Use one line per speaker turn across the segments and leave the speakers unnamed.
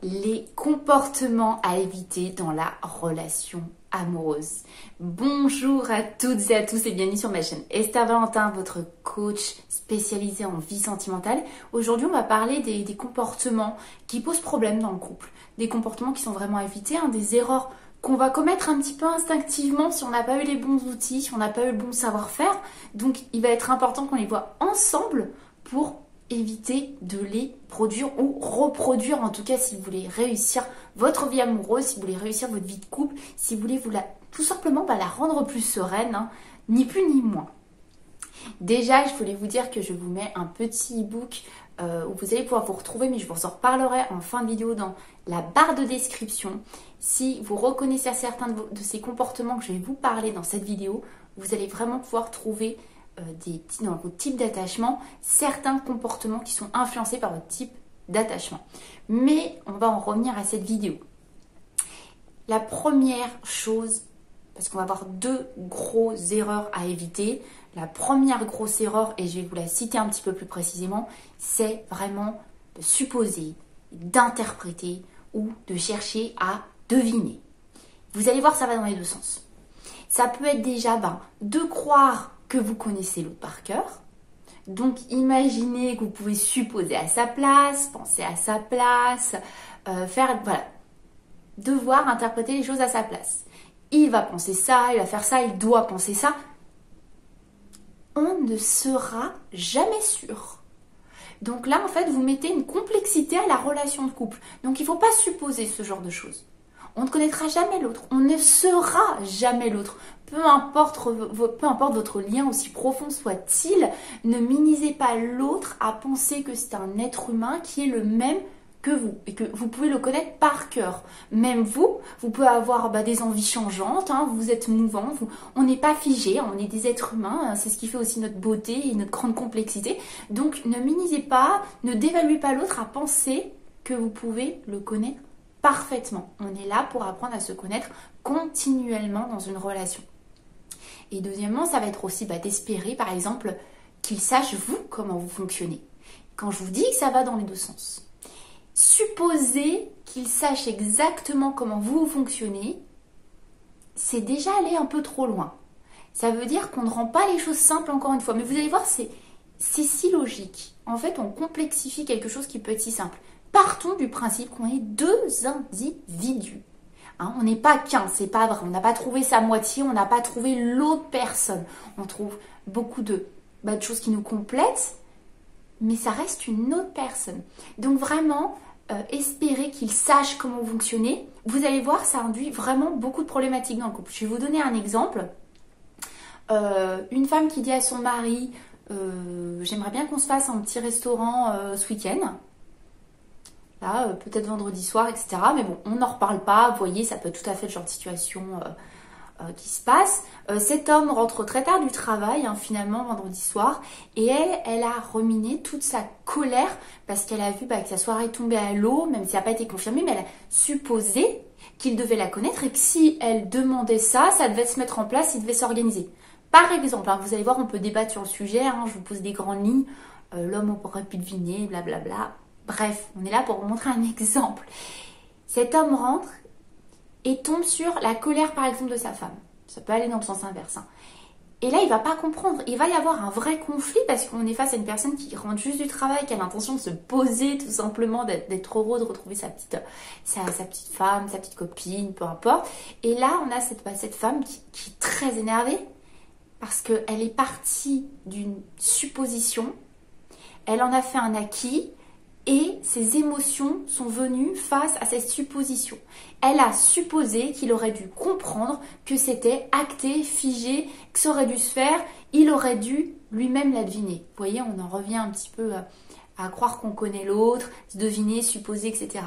les comportements à éviter dans la relation amoureuse. Bonjour à toutes et à tous et bienvenue sur ma chaîne Esther Valentin, votre coach spécialisé en vie sentimentale. Aujourd'hui, on va parler des comportements qui posent problème dans le couple, des comportements qui sont vraiment à éviter, des erreurs qu'on va commettre un petit peu instinctivement si on n'a pas eu les bons outils, si on n'a pas eu le bon savoir-faire. Donc, il va être important qu'on les voit ensemble pour éviter de les produire ou reproduire, en tout cas si vous voulez réussir votre vie amoureuse, si vous voulez réussir votre vie de couple, si vous voulez tout simplement la rendre plus sereine, ni plus ni moins. Déjà, je voulais vous dire que je vous mets un petit e-book où vous allez pouvoir vous retrouver, mais je vous en reparlerai en fin de vidéo dans la barre de description. Si vous reconnaissez certains de ces comportements que je vais vous parler dans cette vidéo, vous allez vraiment pouvoir trouver dans votre type d'attachement, certains comportements qui sont influencés par votre type d'attachement. Mais on va en revenir à cette vidéo. La première chose, parce qu'on va avoir deux grosses erreurs à éviter. La première grosse erreur, et je vais vous la citer un petit peu plus précisément, c'est vraiment de supposer, d'interpréter ou de chercher à deviner. Vous allez voir, ça va dans les deux sens. Ça peut être déjà de croire que vous connaissez l'autre par cœur. Donc, imaginez que vous pouvez supposer à sa place, penser à sa place, devoir interpréter les choses à sa place. Il va penser ça, il va faire ça, il doit penser ça. On ne sera jamais sûr. Donc là, en fait, vous mettez une complexité à la relation de couple. Donc, il ne faut pas supposer ce genre de choses. On ne connaîtra jamais l'autre, on ne sera jamais l'autre. Peu importe votre lien, aussi profond soit-il, ne minimisez pas l'autre à penser que c'est un être humain qui est le même que vous et que vous pouvez le connaître par cœur. Même vous pouvez avoir des envies changeantes, vous êtes mouvant, on n'est pas figé, on est des êtres humains, c'est ce qui fait aussi notre beauté et notre grande complexité. Donc ne minimisez pas, ne dévaluez pas l'autre à penser que vous pouvez le connaître parfaitement. On est là pour apprendre à se connaître continuellement dans une relation. Et deuxièmement, ça va être aussi d'espérer, par exemple, qu'il sache vous comment vous fonctionnez. Quand je vous dis que ça va dans les deux sens, supposer qu'il sache exactement comment vous fonctionnez, c'est déjà aller un peu trop loin. Ça veut dire qu'on ne rend pas les choses simples encore une fois. Mais vous allez voir, c'est si logique. En fait, on complexifie quelque chose qui peut être si simple. Partons du principe qu'on est deux individus. On n'est pas qu'un, c'est pas vrai. On n'a pas trouvé sa moitié, on n'a pas trouvé l'autre personne. On trouve beaucoup de choses qui nous complètent, mais ça reste une autre personne. Donc vraiment, espérer qu'il sache comment vous fonctionnez. Vous allez voir, ça induit vraiment beaucoup de problématiques dans le couple. Je vais vous donner un exemple. Une femme qui dit à son mari, j'aimerais bien qu'on se fasse un petit restaurant ce week-end. Là, peut-être vendredi soir, etc. Mais bon, on n'en reparle pas. Vous voyez, ça peut être tout à fait le genre de situation qui se passe. Cet homme rentre très tard du travail, finalement, vendredi soir. Et elle a reminé toute sa colère parce qu'elle a vu que sa soirée est tombée à l'eau, même si ça n'a pas été confirmé, mais elle a supposé qu'il devait la connaître et que si elle demandait ça, ça devait se mettre en place, il devait s'organiser. Par exemple, vous allez voir, on peut débattre sur le sujet. Je vous pose des grandes lignes. L'homme aurait pu deviner, blablabla. Bref, on est là pour vous montrer un exemple. Cet homme rentre et tombe sur la colère, par exemple, de sa femme. Ça peut aller dans le sens inverse. Et là, il ne va pas comprendre. Il va y avoir un vrai conflit parce qu'on est face à une personne qui rentre juste du travail, qui a l'intention de se poser tout simplement, d'être heureux, de retrouver sa petite femme, sa petite copine, peu importe. Et là, on a cette femme qui est très énervée parce qu'elle est partie d'une supposition. Elle en a fait un acquis. Et ses émotions sont venues face à cette supposition. Elle a supposé qu'il aurait dû comprendre que c'était acté, figé, que ça aurait dû se faire. Il aurait dû lui-même la deviner. Vous voyez, on en revient un petit peu à croire qu'on connaît l'autre, deviner, supposer, etc.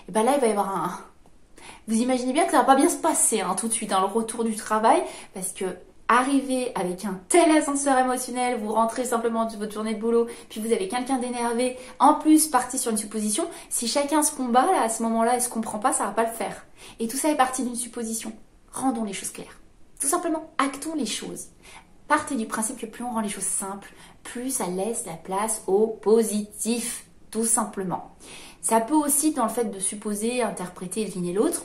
Et là, il va y avoir Vous imaginez bien que ça va pas bien se passer tout de suite, le retour du travail, parce que arriver avec un tel ascenseur émotionnel, vous rentrez simplement de votre journée de boulot, puis vous avez quelqu'un d'énervé, en plus parti sur une supposition, si chacun se combat, à ce moment-là, et se comprend pas, ça va pas le faire. Et tout ça est parti d'une supposition. Rendons les choses claires. Tout simplement, actons les choses. Partez du principe que plus on rend les choses simples, plus ça laisse la place au positif, tout simplement. Ça peut aussi, dans le fait de supposer, interpréter, deviner l'autre,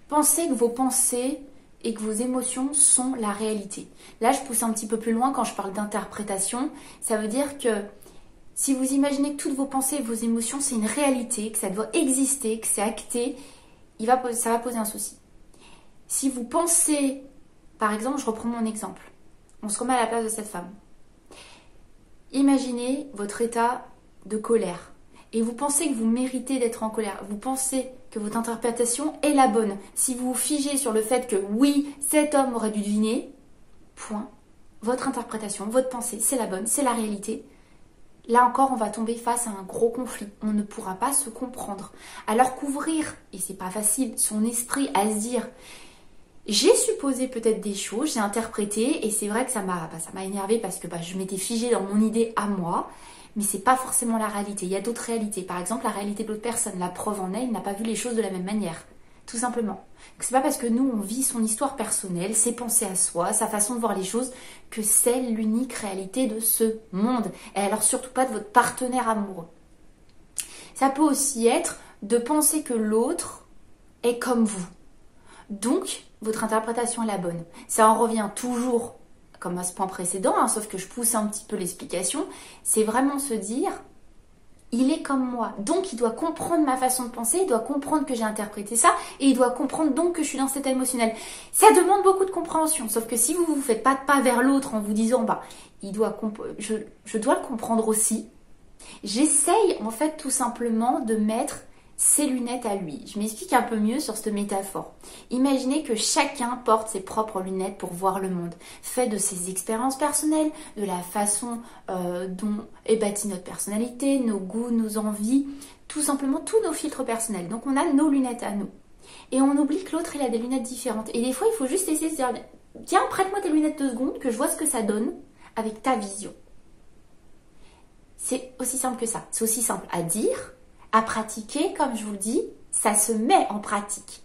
penser que vos pensées et que vos émotions sont la réalité. Là, je pousse un petit peu plus loin quand je parle d'interprétation. Ça veut dire que si vous imaginez que toutes vos pensées et vos émotions, c'est une réalité, que ça doit exister, que c'est acté, ça va poser un souci. Si vous pensez, par exemple, je reprends mon exemple, on se remet à la place de cette femme. Imaginez votre état de colère et vous pensez que vous méritez d'être en colère. Vous pensez que votre interprétation est la bonne. Si vous vous figez sur le fait que oui, cet homme aurait dû deviner, point. Votre interprétation, votre pensée, c'est la bonne, c'est la réalité. Là encore, on va tomber face à un gros conflit. On ne pourra pas se comprendre. Alors qu'ouvrir, et c'est pas facile, son esprit à se dire j'ai supposé peut-être des choses, j'ai interprété, et c'est vrai que ça m'a énervé parce que je m'étais figée dans mon idée à moi, mais c'est pas forcément la réalité. Il y a d'autres réalités. Par exemple, la réalité de l'autre personne. La preuve en est, il n'a pas vu les choses de la même manière. Tout simplement. C'est pas parce que nous, on vit son histoire personnelle, ses pensées à soi, sa façon de voir les choses, que c'est l'unique réalité de ce monde. Et alors surtout pas de votre partenaire amoureux. Ça peut aussi être de penser que l'autre est comme vous. Donc, votre interprétation est la bonne. Ça en revient toujours, comme à ce point précédent, sauf que je pousse un petit peu l'explication. C'est vraiment se dire, il est comme moi, donc il doit comprendre ma façon de penser, il doit comprendre que j'ai interprété ça, et il doit comprendre donc que je suis dans cet état émotionnel. Ça demande beaucoup de compréhension, sauf que si vous ne faites pas de pas vers l'autre en vous disant, je dois le comprendre aussi, j'essaye en fait tout simplement de mettre ses lunettes à lui. Je m'explique un peu mieux sur cette métaphore. Imaginez que chacun porte ses propres lunettes pour voir le monde, fait de ses expériences personnelles, de la façon dont est bâtie notre personnalité, nos goûts, nos envies, tout simplement tous nos filtres personnels. Donc on a nos lunettes à nous. Et on oublie que l'autre il a des lunettes différentes. Et des fois il faut juste essayer de se dire, tiens, prête-moi tes lunettes 2 secondes, que je vois ce que ça donne avec ta vision. C'est aussi simple que ça. C'est aussi simple à dire, à pratiquer, comme je vous le dis, ça se met en pratique.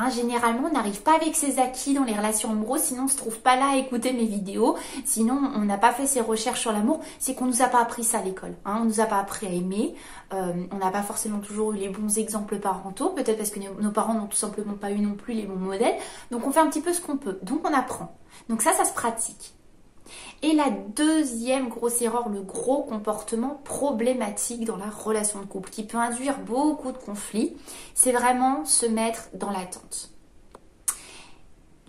Généralement, on n'arrive pas avec ses acquis dans les relations amoureuses, sinon on ne se trouve pas là à écouter mes vidéos, sinon on n'a pas fait ses recherches sur l'amour, c'est qu'on ne nous a pas appris ça à l'école. On ne nous a pas appris à aimer, on n'a pas forcément toujours eu les bons exemples parentaux, peut-être parce que nos parents n'ont tout simplement pas eu non plus les bons modèles, donc on fait un petit peu ce qu'on peut, donc on apprend. Donc ça se pratique. Et la deuxième grosse erreur, le gros comportement problématique dans la relation de couple qui peut induire beaucoup de conflits, c'est vraiment se mettre dans l'attente.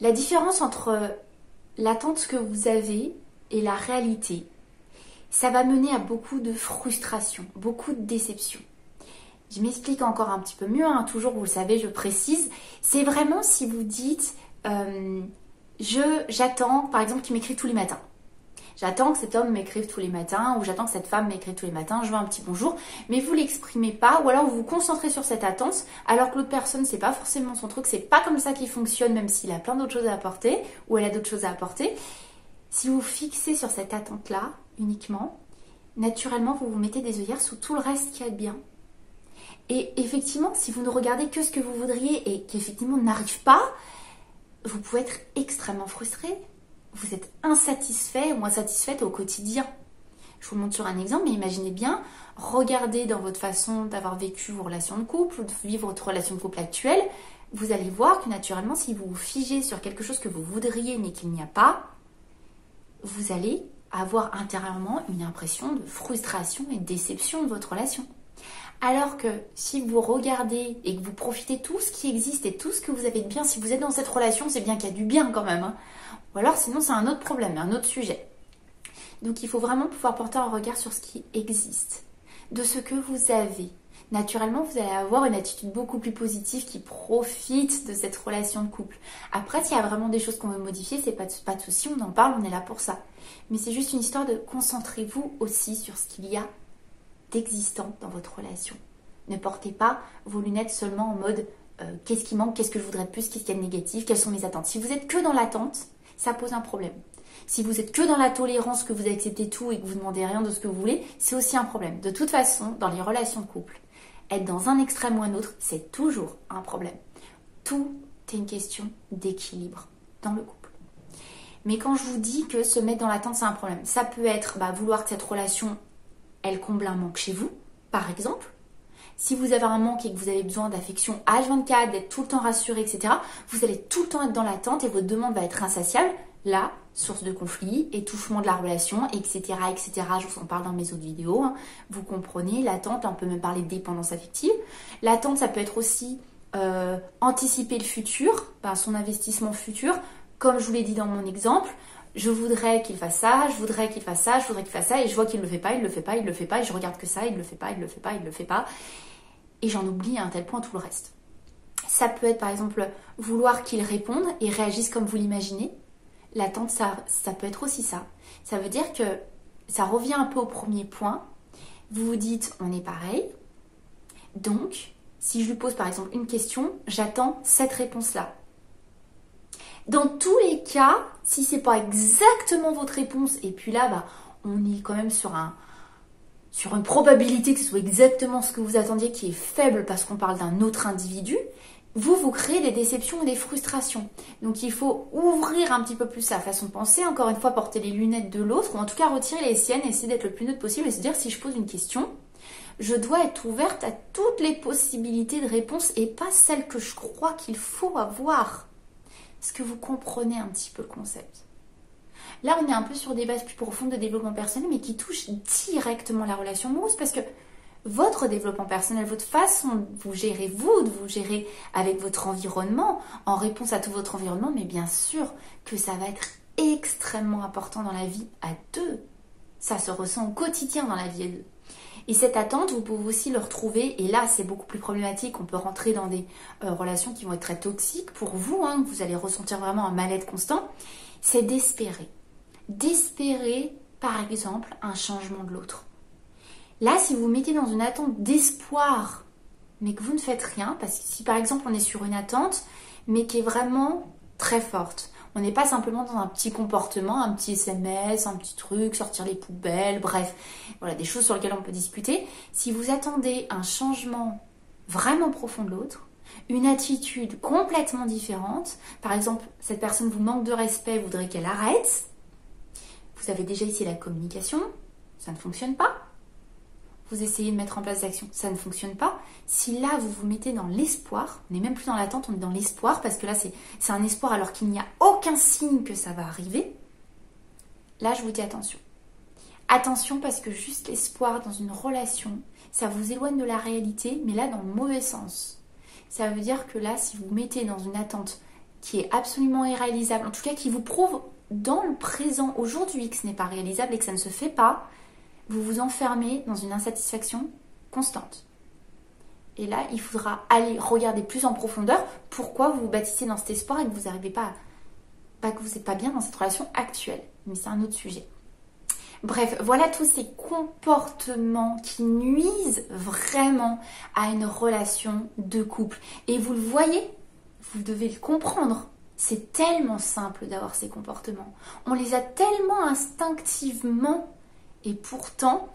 La différence entre l'attente que vous avez et la réalité, ça va mener à beaucoup de frustration, beaucoup de déception. Je m'explique encore un petit peu mieux, toujours vous le savez, je précise, c'est vraiment si vous dites j'attends par exemple qu'il m'écrive tous les matins. J'attends que cet homme m'écrive tous les matins ou j'attends que cette femme m'écrive tous les matins, je veux un petit bonjour, mais vous l'exprimez pas ou alors vous vous concentrez sur cette attente alors que l'autre personne c'est pas forcément son truc, c'est pas comme ça qu'il fonctionne même s'il a plein d'autres choses à apporter ou elle a d'autres choses à apporter. Si vous fixez sur cette attente-là uniquement, naturellement vous vous mettez des œillères sous tout le reste qui est bien. Et effectivement, si vous ne regardez que ce que vous voudriez et qu'effectivement n'arrive pas, vous pouvez être extrêmement frustré. Vous êtes insatisfait ou insatisfaite au quotidien. Je vous montre sur un exemple, mais imaginez bien, regardez dans votre façon d'avoir vécu vos relations de couple ou de vivre votre relation de couple actuelle, vous allez voir que naturellement, si vous vous figez sur quelque chose que vous voudriez mais qu'il n'y a pas, vous allez avoir intérieurement une impression de frustration et de déception de votre relation. Alors que si vous regardez et que vous profitez tout ce qui existe et tout ce que vous avez de bien, si vous êtes dans cette relation, c'est bien qu'il y a du bien quand même. Ou alors sinon c'est un autre problème, un autre sujet. Donc il faut vraiment pouvoir porter un regard sur ce qui existe, de ce que vous avez. Naturellement, vous allez avoir une attitude beaucoup plus positive qui profite de cette relation de couple. Après, s'il y a vraiment des choses qu'on veut modifier, c'est pas de souci, on en parle, on est là pour ça. Mais c'est juste une histoire de concentrez-vous aussi sur ce qu'il y a d'existant dans votre relation. Ne portez pas vos lunettes seulement en mode qu'est-ce qui manque, qu'est-ce que je voudrais de plus, qu'est-ce qu'il y a de négatif, quelles sont mes attentes. Si vous êtes que dans l'attente, ça pose un problème. Si vous êtes que dans la tolérance, que vous acceptez tout et que vous ne demandez rien de ce que vous voulez, c'est aussi un problème. De toute façon, dans les relations de couple, être dans un extrême ou un autre, c'est toujours un problème. Tout est une question d'équilibre dans le couple. Mais quand je vous dis que se mettre dans l'attente, c'est un problème, ça peut être vouloir que cette relation, elle comble un manque chez vous, par exemple. Si vous avez un manque et que vous avez besoin d'affection H24, d'être tout le temps rassuré, etc., vous allez tout le temps être dans l'attente et votre demande va être insatiable. Là, source de conflit, étouffement de la relation, etc., etc. Je vous en parle dans mes autres vidéos. Hein. Vous comprenez, l'attente, là on peut même parler de dépendance affective. L'attente, ça peut être aussi anticiper le futur, son investissement futur. Comme je vous l'ai dit dans mon exemple, je voudrais qu'il fasse ça, je voudrais qu'il fasse ça, je voudrais qu'il fasse ça, et je vois qu'il ne le fait pas, il ne le fait pas, il ne le fait pas, et je regarde que ça, il ne le fait pas, il ne le fait pas, il ne le fait pas. Et j'en oublie à un tel point tout le reste. Ça peut être par exemple vouloir qu'il réponde et réagisse comme vous l'imaginez. L'attente, ça peut être aussi ça. Ça veut dire que ça revient un peu au premier point. Vous vous dites, on est pareil. Donc, si je lui pose par exemple une question, j'attends cette réponse-là. Dans tous les cas, si c'est pas exactement votre réponse, et puis là, on est quand même sur une probabilité que ce soit exactement ce que vous attendiez qui est faible parce qu'on parle d'un autre individu, vous créez des déceptions et des frustrations. Donc il faut ouvrir un petit peu plus sa façon de penser, encore une fois porter les lunettes de l'autre, ou en tout cas retirer les siennes, essayer d'être le plus neutre possible et se dire si je pose une question, je dois être ouverte à toutes les possibilités de réponse et pas celles que je crois qu'il faut avoir. Est-ce que vous comprenez un petit peu le concept ? Là, on est un peu sur des bases plus profondes de développement personnel, mais qui touchent directement la relation amoureuse, parce que votre développement personnel, votre façon de vous gérer avec votre environnement, en réponse à tout votre environnement, mais bien sûr que ça va être extrêmement important dans la vie à deux. Ça se ressent au quotidien dans la vie à deux. Et cette attente, vous pouvez aussi le retrouver, et là c'est beaucoup plus problématique, on peut rentrer dans des relations qui vont être très toxiques pour vous, vous allez ressentir vraiment un mal-être constant, c'est d'espérer. D'espérer, par exemple, un changement de l'autre. Là, si vous vous mettez dans une attente d'espoir, mais que vous ne faites rien, parce que si par exemple on est sur une attente, mais qui est vraiment très forte, on n'est pas simplement dans un petit comportement, un petit SMS, un petit truc, sortir les poubelles, bref, voilà, des choses sur lesquelles on peut discuter. Si vous attendez un changement vraiment profond de l'autre, une attitude complètement différente, par exemple, cette personne vous manque de respect, voudrait qu'elle arrête, vous avez déjà essayé la communication, ça ne fonctionne pas. Vous essayez de mettre en place des actions, ça ne fonctionne pas. Si là, vous vous mettez dans l'espoir, on n'est même plus dans l'attente, on est dans l'espoir, parce que là, c'est un espoir alors qu'il n'y a aucun signe que ça va arriver. Là, je vous dis attention. Attention, parce que juste l'espoir dans une relation, ça vous éloigne de la réalité, mais là, dans le mauvais sens. Ça veut dire que là, si vous vous mettez dans une attente qui est absolument irréalisable, en tout cas qui vous prouve dans le présent, aujourd'hui, que ce n'est pas réalisable et que ça ne se fait pas, vous vous enfermez dans une insatisfaction constante. Et là, il faudra aller regarder plus en profondeur pourquoi vous vous bâtissez dans cet espoir et que vous n'arrivez pas, que vous n'êtes pas bien dans cette relation actuelle. Mais c'est un autre sujet. Bref, voilà tous ces comportements qui nuisent vraiment à une relation de couple. Et vous le voyez, vous devez le comprendre. C'est tellement simple d'avoir ces comportements. On les a tellement instinctivement. Et pourtant,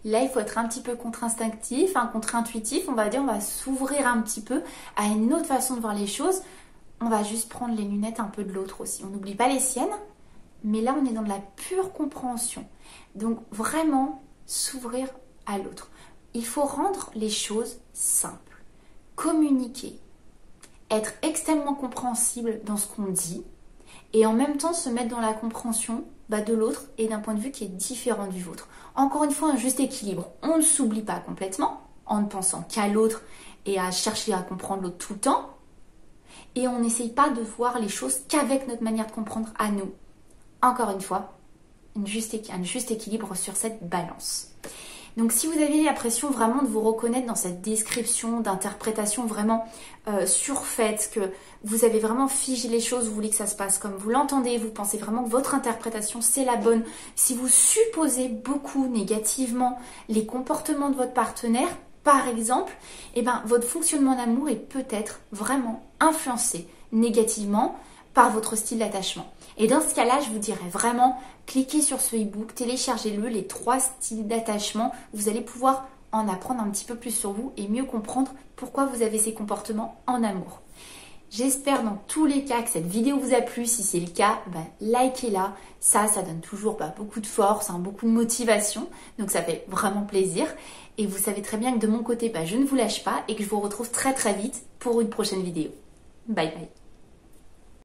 là, il faut être un petit peu contre-instinctif, contre-intuitif. On va dire, on va s'ouvrir un petit peu à une autre façon de voir les choses. On va juste prendre les lunettes un peu de l'autre aussi. On n'oublie pas les siennes, mais là, on est dans de la pure compréhension. Donc, vraiment, s'ouvrir à l'autre. Il faut rendre les choses simples. Communiquer. Être extrêmement compréhensible dans ce qu'on dit. Et en même temps, se mettre dans la compréhension de l'autre et d'un point de vue qui est différent du vôtre. Encore une fois, un juste équilibre. On ne s'oublie pas complètement en ne pensant qu'à l'autre et à chercher à comprendre l'autre tout le temps. Et on n'essaye pas de voir les choses qu'avec notre manière de comprendre à nous. Encore une fois, un juste équilibre sur cette balance. Donc si vous avez l'impression vraiment de vous reconnaître dans cette description d'interprétation vraiment surfaite, que vous avez vraiment figé les choses, vous voulez que ça se passe comme vous l'entendez, vous pensez vraiment que votre interprétation c'est la bonne, si vous supposez beaucoup négativement les comportements de votre partenaire, par exemple, votre fonctionnement d'amour est peut-être vraiment influencé négativement par votre style d'attachement. Et dans ce cas-là, je vous dirais vraiment, cliquez sur ce e-book, téléchargez-le, les 3 styles d'attachement. Vous allez pouvoir en apprendre un petit peu plus sur vous et mieux comprendre pourquoi vous avez ces comportements en amour. J'espère dans tous les cas que cette vidéo vous a plu. Si c'est le cas, likez-la. Ça donne toujours beaucoup de force, beaucoup de motivation. Donc ça fait vraiment plaisir. Et vous savez très bien que de mon côté, je ne vous lâche pas et que je vous retrouve très très vite pour une prochaine vidéo. Bye bye.